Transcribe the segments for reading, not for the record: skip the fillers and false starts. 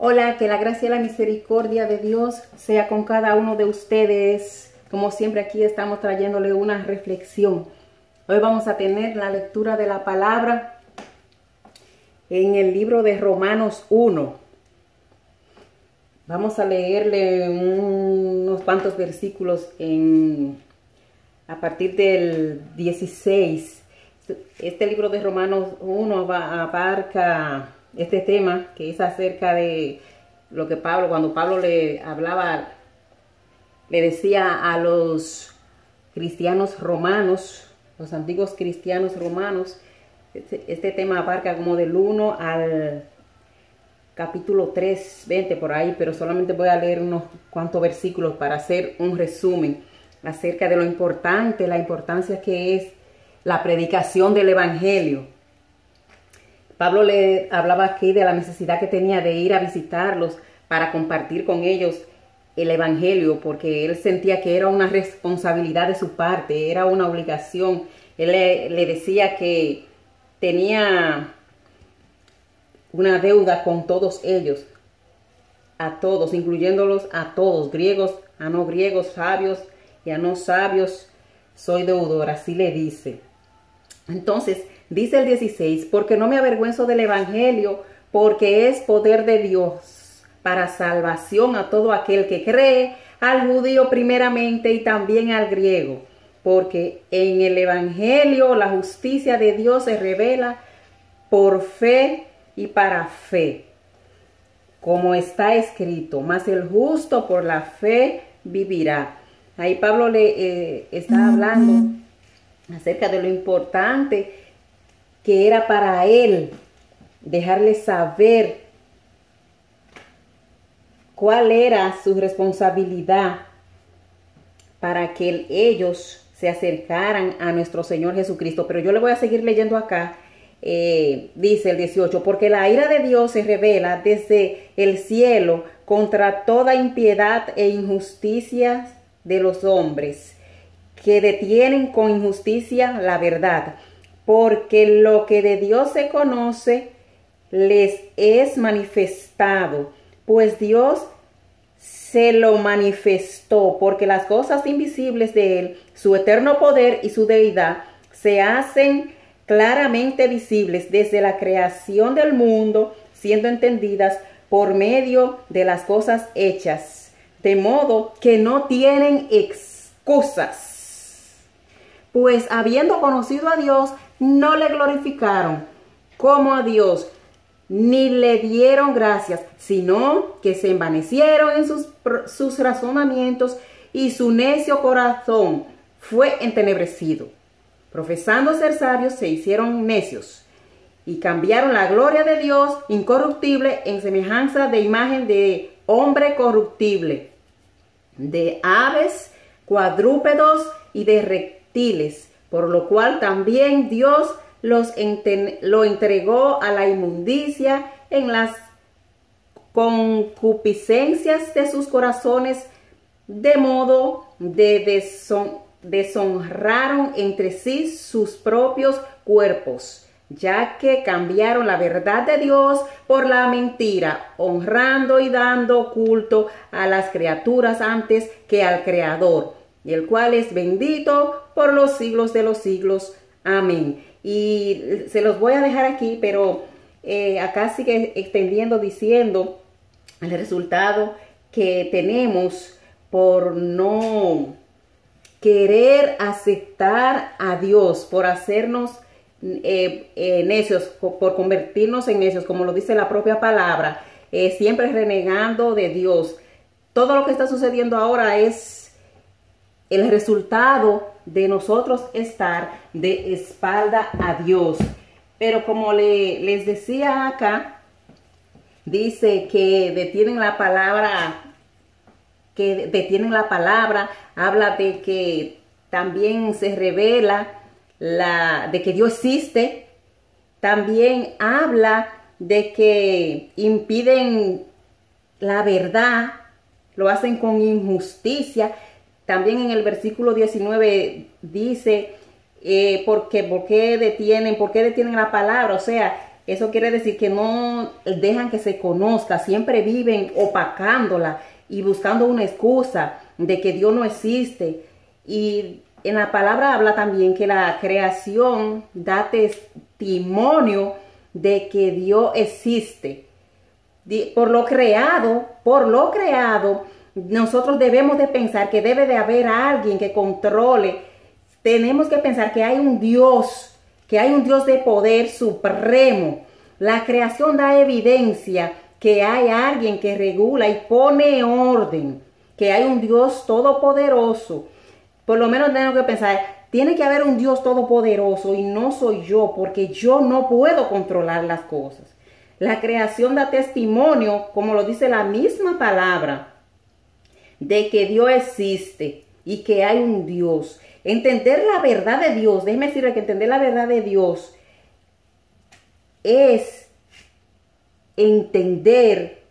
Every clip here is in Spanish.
Hola, que la gracia y la misericordia de Dios sea con cada uno de ustedes. Como siempre, aquí estamos trayéndole una reflexión. Hoy vamos a tener la lectura de la palabra en el libro de Romanos 1. Vamos a leerle unos cuantos versículos a partir del 16. Este libro de Romanos 1 abarca este tema, que es acerca de lo que cuando Pablo le hablaba, le decía a los cristianos romanos, los antiguos cristianos romanos. Este tema abarca como del 1 al capítulo 3, 20 por ahí, pero solamente voy a leer unos cuantos versículos para hacer un resumen acerca de la importancia que es la predicación del evangelio. Pablo le hablaba aquí de la necesidad que tenía de ir a visitarlos para compartir con ellos el evangelio, porque él sentía que era una responsabilidad de su parte, era una obligación. Él le decía que tenía una deuda con todos ellos, a todos, incluyéndolos a todos, griegos, a no griegos, sabios y a no sabios, soy deudor, así le dice. Entonces, dice el 16, porque no me avergüenzo del evangelio, porque es poder de Dios para salvación a todo aquel que cree, al judío primeramente y también al griego, porque en el evangelio la justicia de Dios se revela por fe y para fe, como está escrito, mas el justo por la fe vivirá. Ahí Pablo le está hablando acerca de lo importante que era para él dejarle saber cuál era su responsabilidad para que ellos se acercaran a nuestro Señor Jesucristo. Pero yo le voy a seguir leyendo acá. Dice el 18, porque la ira de Dios se revela desde el cielo contra toda impiedad e injusticia de los hombres, que detienen con injusticia la verdad, porque lo que de Dios se conoce les es manifestado, pues Dios se lo manifestó, porque las cosas invisibles de Él, su eterno poder y su deidad, se hacen claramente visibles desde la creación del mundo, siendo entendidas por medio de las cosas hechas, de modo que no tienen excusas. Pues habiendo conocido a Dios, no le glorificaron como a Dios, ni le dieron gracias, sino que se envanecieron en sus razonamientos y su necio corazón fue entenebrecido. Profesando ser sabios, se hicieron necios y cambiaron la gloria de Dios incorruptible en semejanza de imagen de hombre corruptible, de aves, cuadrúpedos y de reptiles, por lo cual también Dios lo entregó a la inmundicia en las concupiscencias de sus corazones, de modo de deshonraron entre sí sus propios cuerpos, ya que cambiaron la verdad de Dios por la mentira, honrando y dando culto a las criaturas antes que al Creador, el cual es bendito por los siglos de los siglos. Amén. Y se los voy a dejar aquí, pero acá sigue extendiendo diciendo el resultado que tenemos por no querer aceptar a Dios, por hacernos necios, por convertirnos en necios, como lo dice la propia palabra, siempre renegando de Dios. Todo lo que está sucediendo ahora es el resultado de nosotros estar de espalda a Dios. Pero como les decía acá, dice que detienen la palabra, habla de que también se revela de que Dios existe, también habla de que impiden la verdad, lo hacen con injusticia. También en el versículo 19 dice, ¿por qué detienen la palabra? O sea, Eso quiere decir que no dejan que se conozca, siempre viven opacándola y buscando una excusa de que Dios no existe. Y en la palabra habla también que la creación da testimonio de que Dios existe. Por lo creado, nosotros debemos de pensar que debe de haber alguien que controle. Tenemos que pensar que hay un Dios de poder supremo. La creación da evidencia que hay alguien que regula y pone orden, que hay un Dios todopoderoso. Por lo menos tenemos que pensar, tiene que haber un Dios todopoderoso y no soy yo, porque yo no puedo controlar las cosas. La creación da testimonio, como lo dice la misma palabra, de que Dios existe y que hay un Dios. Entender la verdad de Dios, déjeme decirle que entender la verdad de Dios es entender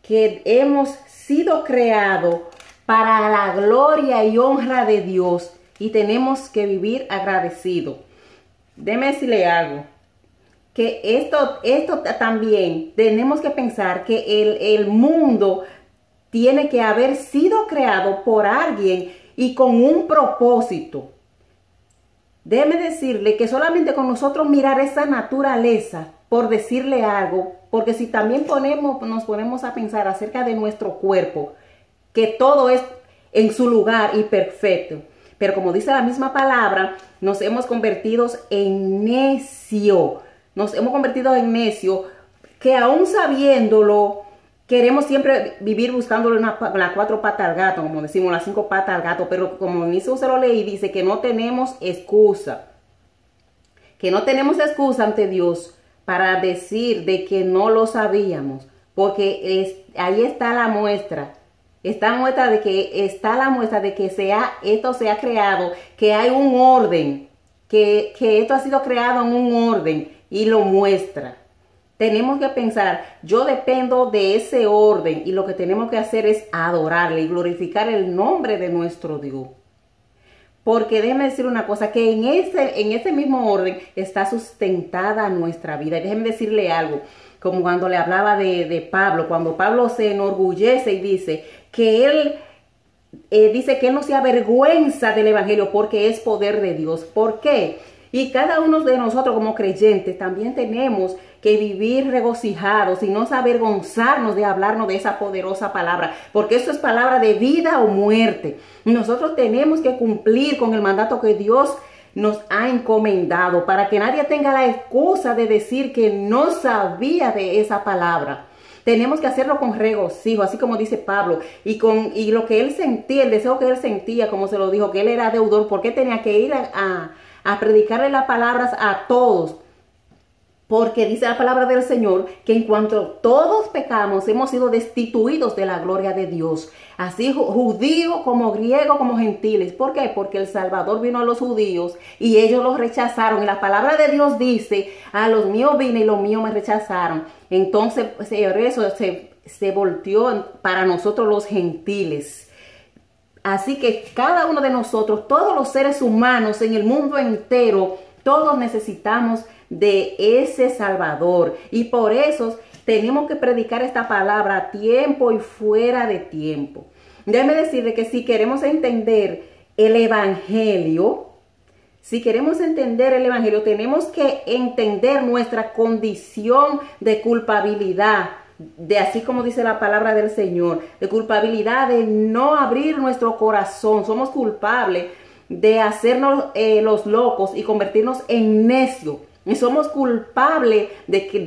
que hemos sido creados para la gloria y honra de Dios y tenemos que vivir agradecidos. Déjeme decirle algo, que esto también tenemos que pensar que el mundo tiene que haber sido creado por alguien y con un propósito. Déjeme decirle que solamente con nosotros mirar esa naturaleza, por decirle algo, porque si también nos ponemos a pensar acerca de nuestro cuerpo, que todo es en su lugar y perfecto, pero como dice la misma palabra, nos hemos convertido en necio. Nos hemos convertido en necio, que aún sabiéndolo, queremos siempre vivir buscándole las 4 patas al gato, como decimos, las 5 patas al gato, pero como en eso se lo leí, dice que no tenemos excusa. Que no tenemos excusa ante Dios para decir de que no lo sabíamos, porque ahí está la muestra. Está la muestra de que esto se ha creado, que hay un orden, que esto ha sido creado en un orden y lo muestra. Tenemos que pensar, yo dependo de ese orden y lo que tenemos que hacer es adorarle y glorificar el nombre de nuestro Dios. Porque déjeme decir una cosa, que en ese mismo orden está sustentada nuestra vida. Y déjeme decirle algo, como cuando le hablaba de Pablo, cuando Pablo se enorgullece y dice que él no se avergüenza del evangelio porque es poder de Dios. ¿Por qué? Y cada uno de nosotros como creyentes también tenemos que vivir regocijados y no avergonzarnos de hablarnos de esa poderosa palabra, porque eso es palabra de vida o muerte. Nosotros tenemos que cumplir con el mandato que Dios nos ha encomendado para que nadie tenga la excusa de decir que no sabía de esa palabra. Tenemos que hacerlo con regocijo, así como dice Pablo, y lo que él sentía, el deseo que él sentía, como se lo dijo, que él era deudor, porque tenía que ir a predicarle las palabras a todos. Porque dice la palabra del Señor que en cuanto todos pecamos, hemos sido destituidos de la gloria de Dios. Así judío como griego como gentiles. ¿Por qué? Porque el Salvador vino a los judíos y ellos los rechazaron. Y la palabra de Dios dice, a los míos vine y los míos me rechazaron. Entonces, eso se volteó para nosotros los gentiles. Así que cada uno de nosotros, todos los seres humanos en el mundo entero, todos necesitamos de ese Salvador. Y por eso tenemos que predicar esta palabra a tiempo y fuera de tiempo. Déjeme decirle que si queremos entender el Evangelio, tenemos que entender nuestra condición de culpabilidad, de así como dice la palabra del Señor, de culpabilidad de no abrir nuestro corazón. Somos culpables de hacernos los locos y convertirnos en necios. Y somos culpables de que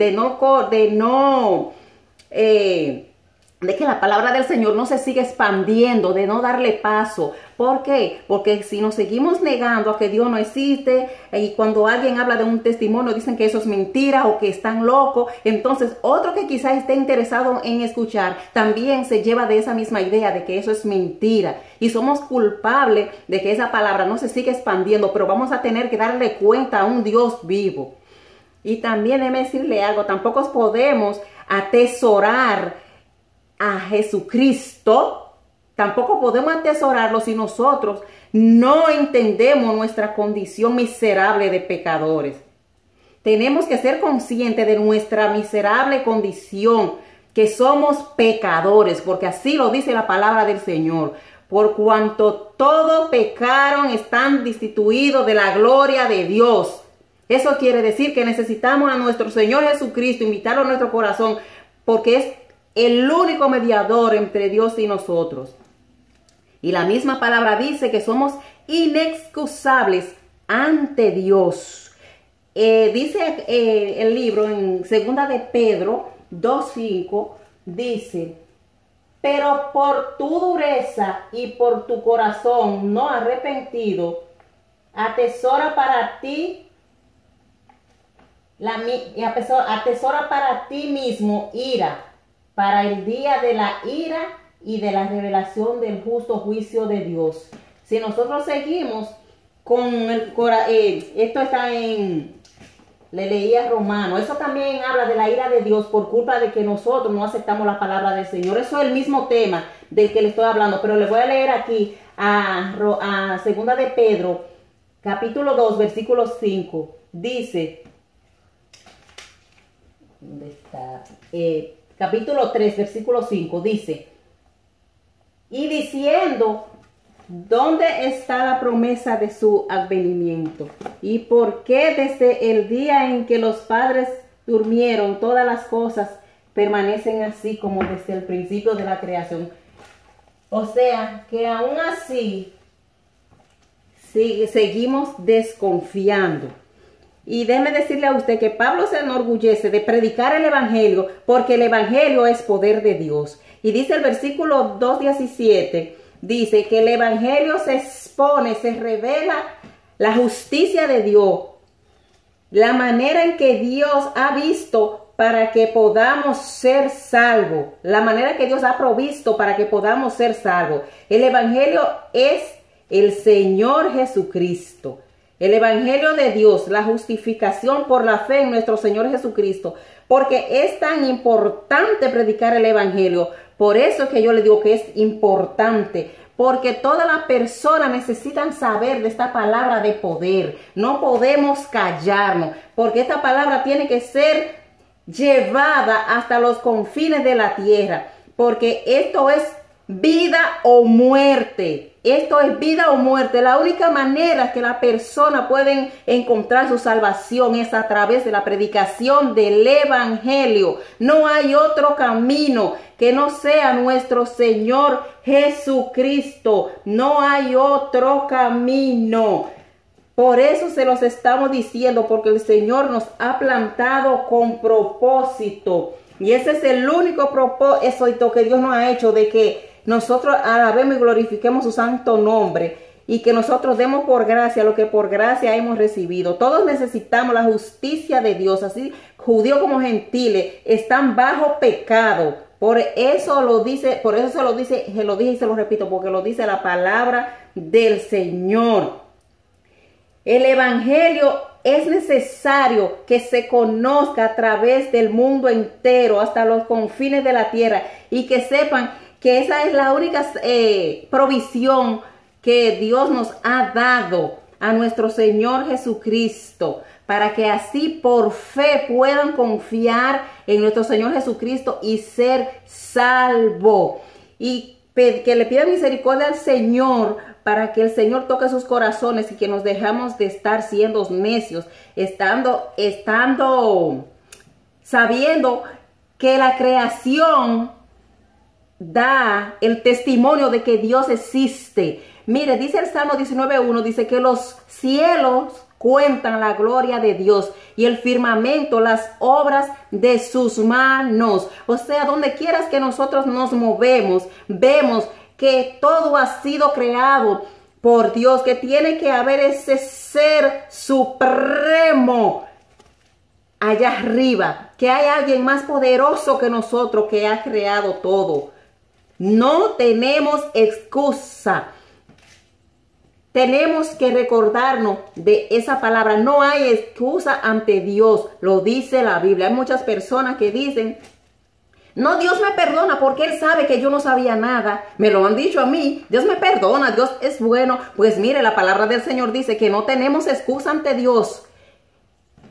la palabra del Señor no se siga expandiendo, de no darle paso. ¿Por qué? Porque si nos seguimos negando a que Dios no existe, y cuando alguien habla de un testimonio dicen que eso es mentira o que están locos, entonces otro que quizás esté interesado en escuchar también se lleva de esa misma idea de que eso es mentira. Y somos culpables de que esa palabra no se siga expandiendo, pero vamos a tener que darle cuenta a un Dios vivo. Y también déjeme decirle algo, tampoco podemos atesorar a Jesucristo. Tampoco podemos atesorarlo si nosotros no entendemos nuestra condición miserable de pecadores. tenemos que ser conscientes de nuestra miserable condición, que somos pecadores, porque así lo dice la palabra del Señor. Por cuanto todos pecaron, están destituidos de la gloria de Dios. Eso quiere decir que necesitamos a nuestro Señor Jesucristo, invitarlo a nuestro corazón, porque es el único mediador entre Dios y nosotros. Y la misma palabra dice que somos inexcusables ante Dios. Dice el libro en 2 de Pedro 2:5, dice: pero por tu dureza y por tu corazón no arrepentido, atesora para ti mismo ira, para el día de la ira y de la revelación del justo juicio de Dios. Si nosotros seguimos con el corazón, esto está le leía Romano, eso también habla de la ira de Dios por culpa de que nosotros no aceptamos la palabra del Señor. Eso es el mismo tema del que le estoy hablando, pero le voy a leer aquí a 2 de Pedro, capítulo 2, versículo 5. Dice, ¿dónde está? Capítulo 3, versículo 5, dice: y diciendo, ¿dónde está la promesa de su advenimiento? ¿Y por qué desde el día en que los padres durmieron todas las cosas permanecen así como desde el principio de la creación? O sea, que aún así seguimos desconfiando. Y déjeme decirle a usted que Pablo se enorgullece de predicar el Evangelio, porque el Evangelio es poder de Dios. Y dice el versículo 2:17, dice que el Evangelio se expone, se revela la justicia de Dios, la manera en que Dios ha visto para que podamos ser salvos, la manera que Dios ha provisto para que podamos ser salvos. El Evangelio es el Señor Jesucristo. El Evangelio de Dios, la justificación por la fe en nuestro Señor Jesucristo, porque es tan importante predicar el Evangelio. Por eso es que yo le digo que es importante, porque todas las personas necesitan saber de esta palabra de poder. No podemos callarnos, porque esta palabra tiene que ser llevada hasta los confines de la tierra, porque esto es vida o muerte. Esto es vida o muerte. La única manera que la persona puede encontrar su salvación es a través de la predicación del Evangelio. No hay otro camino que no sea nuestro Señor Jesucristo. No hay otro camino. Por eso se los estamos diciendo, porque el Señor nos ha plantado con propósito. Y ese es el único propósito que Dios nos ha hecho, de que nosotros alabemos y glorifiquemos su santo nombre, y que nosotros demos por gracia lo que por gracia hemos recibido. Todos necesitamos la justicia de Dios, así judíos como gentiles están bajo pecado. Por eso lo dice, se lo dije y se lo repito, porque lo dice la palabra del Señor. El Evangelio es necesario que se conozca a través del mundo entero, hasta los confines de la tierra, y que sepan que esa es la única provisión que Dios nos ha dado a nuestro Señor Jesucristo, para que así por fe puedan confiar en nuestro Señor Jesucristo y ser salvo. Y que le pidan misericordia al Señor, para que el Señor toque sus corazones y que nos dejamos de estar siendo necios, sabiendo que la creación da el testimonio de que Dios existe. Mire, dice el Salmo 19:1, dice que los cielos cuentan la gloria de Dios y el firmamento las obras de sus manos. O sea, donde quieras que nosotros nos movemos, vemos que todo ha sido creado por Dios, que tiene que haber ese ser supremo allá arriba, que hay alguien más poderoso que nosotros que ha creado todo. No tenemos excusa. Tenemos que recordarnos de esa palabra. No hay excusa ante Dios. Lo dice la Biblia. Hay muchas personas que dicen: no, Dios me perdona porque Él sabe que yo no sabía nada. Me lo han dicho a mí. Dios me perdona, Dios es bueno. Pues mire, la palabra del Señor dice que no tenemos excusa ante Dios.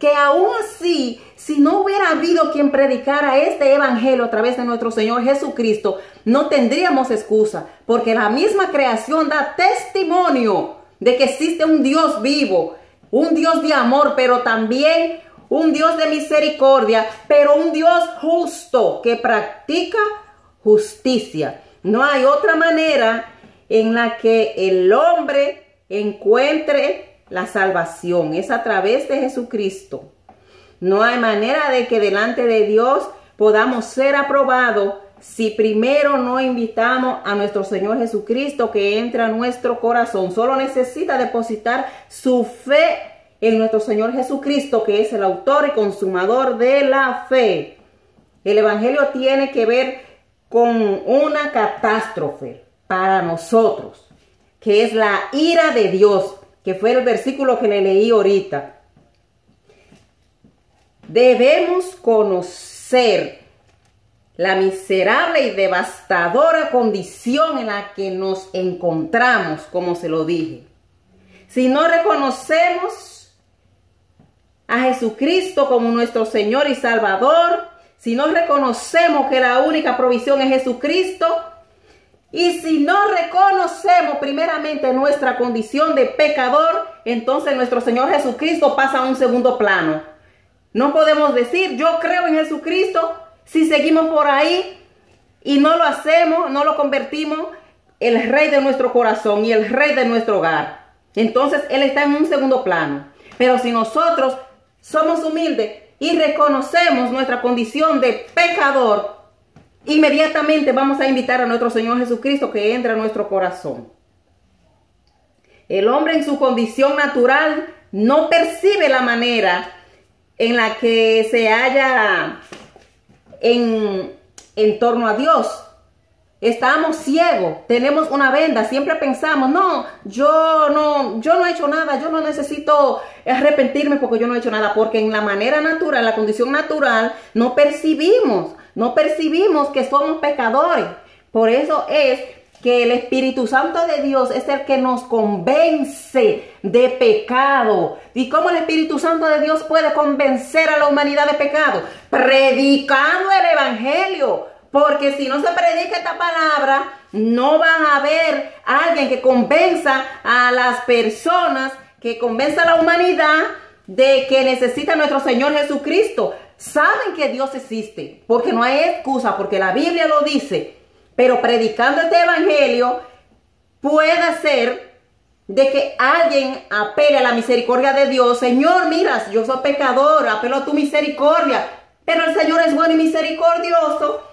que aún así, si no hubiera habido quien predicara este evangelio a través de nuestro Señor Jesucristo, no tendríamos excusa, porque la misma creación da testimonio de que existe un Dios vivo, un Dios de amor, pero también un Dios de misericordia, pero un Dios justo que practica justicia. No hay otra manera en la que el hombre encuentre la salvación. Es a través de Jesucristo. No hay manera de que delante de Dios podamos ser aprobados si primero no invitamos a nuestro Señor Jesucristo que entre a nuestro corazón. Solo necesita depositar su fe en nuestro Señor Jesucristo, que es el autor y consumador de la fe. El evangelio tiene que ver con una catástrofe para nosotros, que es la ira de Dios, que fue el versículo que le leí ahorita. Debemos conocer la miserable y devastadora condición en la que nos encontramos, como se lo dije. Si no reconocemos a Jesucristo como nuestro Señor y Salvador, si no reconocemos que la única provisión es Jesucristo, y si no reconocemos primeramente nuestra condición de pecador, entonces nuestro Señor Jesucristo pasa a un segundo plano. No podemos decir, yo creo en Jesucristo, si seguimos por ahí y no lo hacemos, no lo convertimos, el Rey de nuestro corazón y el Rey de nuestro hogar. Entonces Él está en un segundo plano. Pero si nosotros somos humildes y reconocemos nuestra condición de pecador, inmediatamente vamos a invitar a nuestro Señor Jesucristo que entre a nuestro corazón. El hombre en su condición natural no percibe la manera en la que se halla en torno a Dios. Estamos ciegos, tenemos una venda, siempre pensamos, no, yo no he hecho nada, yo no necesito arrepentirme porque yo no he hecho nada, porque en la manera natural, en la condición natural, no percibimos que somos pecadores. Por eso es que el Espíritu Santo de Dios es el que nos convence de pecado. ¿Y cómo el Espíritu Santo de Dios puede convencer a la humanidad de pecado? Predicando el Evangelio. Porque si no se predica esta palabra, no van a haber alguien que convenza a las personas, que convenza a la humanidad de que necesita a nuestro Señor Jesucristo. Saben que Dios existe, porque no hay excusa, porque la Biblia lo dice. Pero predicando este evangelio puede ser de que alguien apele a la misericordia de Dios. Señor, mira, yo soy pecador, apelo a tu misericordia. Pero el Señor es bueno y misericordioso.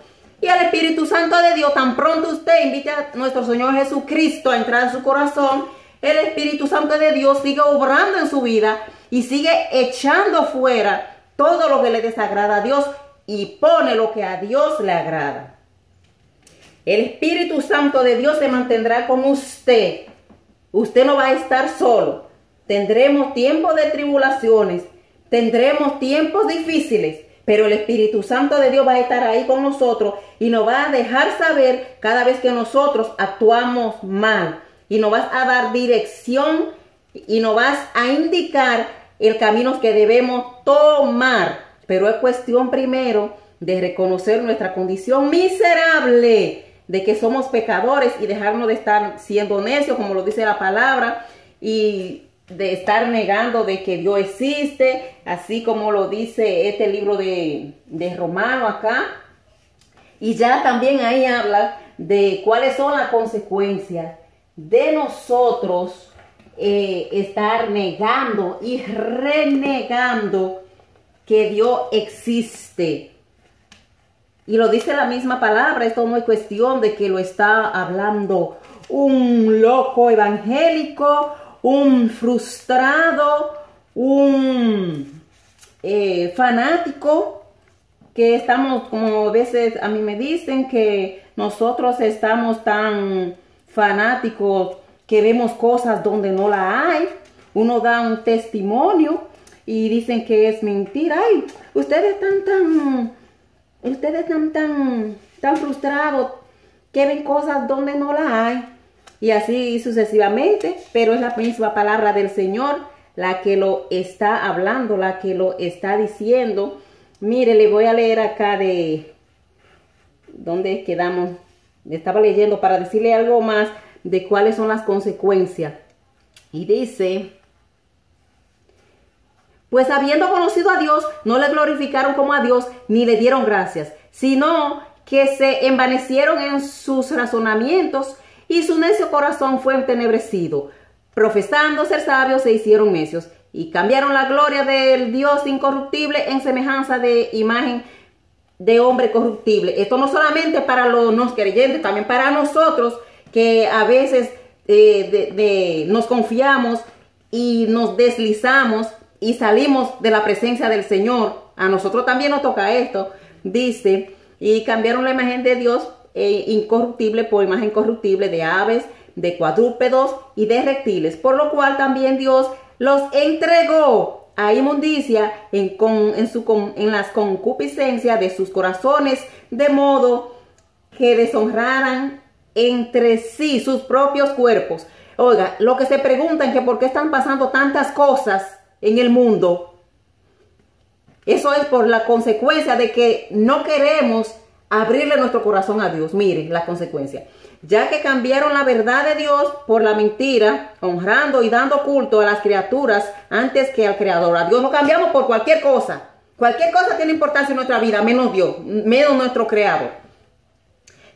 Y al Espíritu Santo de Dios, tan pronto usted invite a nuestro Señor Jesucristo a entrar en su corazón, el Espíritu Santo de Dios sigue obrando en su vida y sigue echando fuera todo lo que le desagrada a Dios y pone lo que a Dios le agrada. El Espíritu Santo de Dios se mantendrá con usted. Usted no va a estar solo. Tendremos tiempos de tribulaciones, tendremos tiempos difíciles, pero el Espíritu Santo de Dios va a estar ahí con nosotros y nos va a dejar saber cada vez que nosotros actuamos mal. Y nos vas a dar dirección y nos vas a indicar el camino que debemos tomar. Pero es cuestión primero de reconocer nuestra condición miserable, de que somos pecadores y dejarnos de estar siendo necios, como lo dice la palabra, y de estar negando de que Dios existe, así como lo dice este libro de Romano acá. Y ya también ahí habla de cuáles son las consecuencias de nosotros estar negando y renegando que Dios existe. Y lo dice la misma palabra. Esto no es cuestión de que lo está hablando un loco evangélico, un frustrado, un fanático, que estamos, como a veces a mí me dicen que nosotros estamos tan fanáticos que vemos cosas donde no la hay. Uno da un testimonio y dicen que es mentira. Ay, ustedes están tan frustrados que ven cosas donde no la hay. Y así sucesivamente, pero es la misma palabra del Señor la que lo está hablando, la que lo está diciendo. Mire, le voy a leer acá de dónde quedamos. Estaba leyendo para decirle algo más de cuáles son las consecuencias. Y dice: pues habiendo conocido a Dios, no le glorificaron como a Dios, ni le dieron gracias, sino que se envanecieron en sus razonamientos, y su necio corazón fue entenebrecido. Profesando ser sabios, se hicieron necios, y cambiaron la gloria del Dios incorruptible en semejanza de imagen de hombre corruptible. Esto no solamente para los no creyentes, también para nosotros, que a veces nos confiamos y nos deslizamos y salimos de la presencia del Señor. A nosotros también nos toca esto. Dice: y cambiaron la imagen de Dios incorruptible por imagen corruptible, de aves, de cuadrúpedos y de reptiles, por lo cual también Dios los entregó a inmundicia en las concupiscencias de sus corazones, de modo que deshonraran entre sí sus propios cuerpos. Oiga, lo que se preguntan que por qué están pasando tantas cosas en el mundo, eso es por la consecuencia de que no queremos abrirle nuestro corazón a Dios. Miren la consecuencia: ya que cambiaron la verdad de Dios por la mentira, honrando y dando culto a las criaturas antes que al Creador. A Dios no cambiamos por cualquier cosa. Cualquier cosa tiene importancia en nuestra vida, menos Dios, menos nuestro Creador.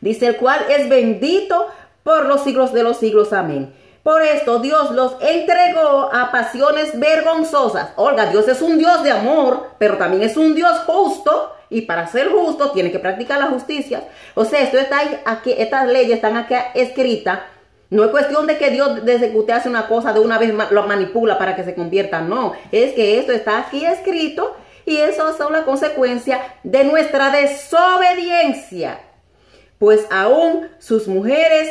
Dice: el cual es bendito por los siglos de los siglos. Amén. Por esto Dios los entregó a pasiones vergonzosas. Oiga, Dios es un Dios de amor, pero también es un Dios justo. Y para ser justo tiene que practicar la justicia. O sea, esto está aquí, estas leyes están aquí escritas. No es cuestión de que Dios, desde que usted hace una cosa, de una vez lo manipula para que se convierta. No, es que esto está aquí escrito, y eso son las consecuencias de nuestra desobediencia. Pues aún sus mujeres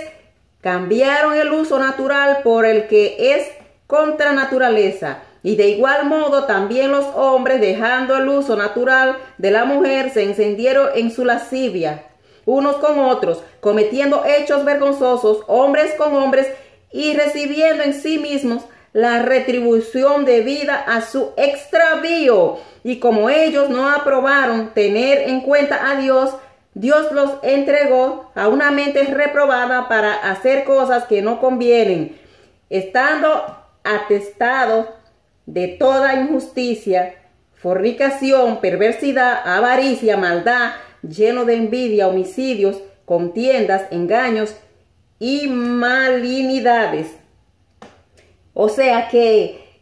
cambiaron el uso natural por el que es contra naturaleza. Y de igual modo también los hombres, dejando el uso natural de la mujer, se encendieron en su lascivia, unos con otros, cometiendo hechos vergonzosos, hombres con hombres, y recibiendo en sí mismos la retribución debida a su extravío. Y como ellos no aprobaron tener en cuenta a Dios, Dios los entregó a una mente reprobada para hacer cosas que no convienen, estando atestados de toda injusticia, fornicación, perversidad, avaricia, maldad, lleno de envidia, homicidios, contiendas, engaños y malignidades. O sea que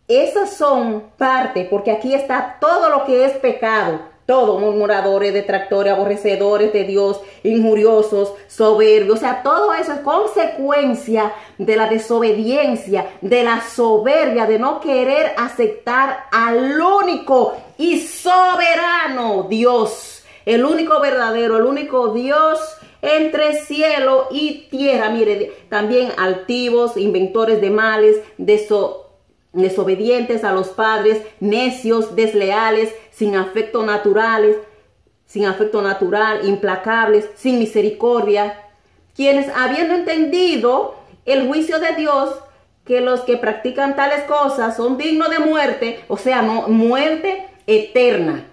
esas son parte, porque aquí está todo lo que es pecado. Todo: murmuradores, detractores, aborrecedores de Dios, injuriosos, soberbios. O sea, todo eso es consecuencia de la desobediencia, de la soberbia, de no querer aceptar al único y soberano Dios, el único verdadero, el único Dios entre cielo y tierra. Mire, también altivos, inventores de males, desobedientes a los padres, necios, desleales, sin afecto natural, implacables, sin misericordia, quienes, habiendo entendido el juicio de Dios, que los que practican tales cosas son dignos de muerte, o sea, no, muerte eterna,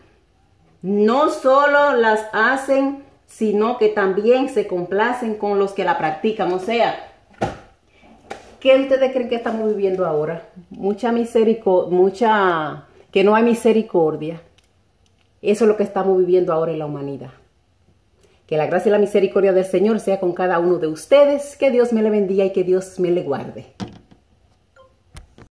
no solo las hacen, sino que también se complacen con los que la practican. O sea, ¿qué ustedes creen que estamos viviendo ahora? Que no hay misericordia. Eso es lo que estamos viviendo ahora en la humanidad. Que la gracia y la misericordia del Señor sea con cada uno de ustedes. Que Dios me le bendiga y que Dios me le guarde.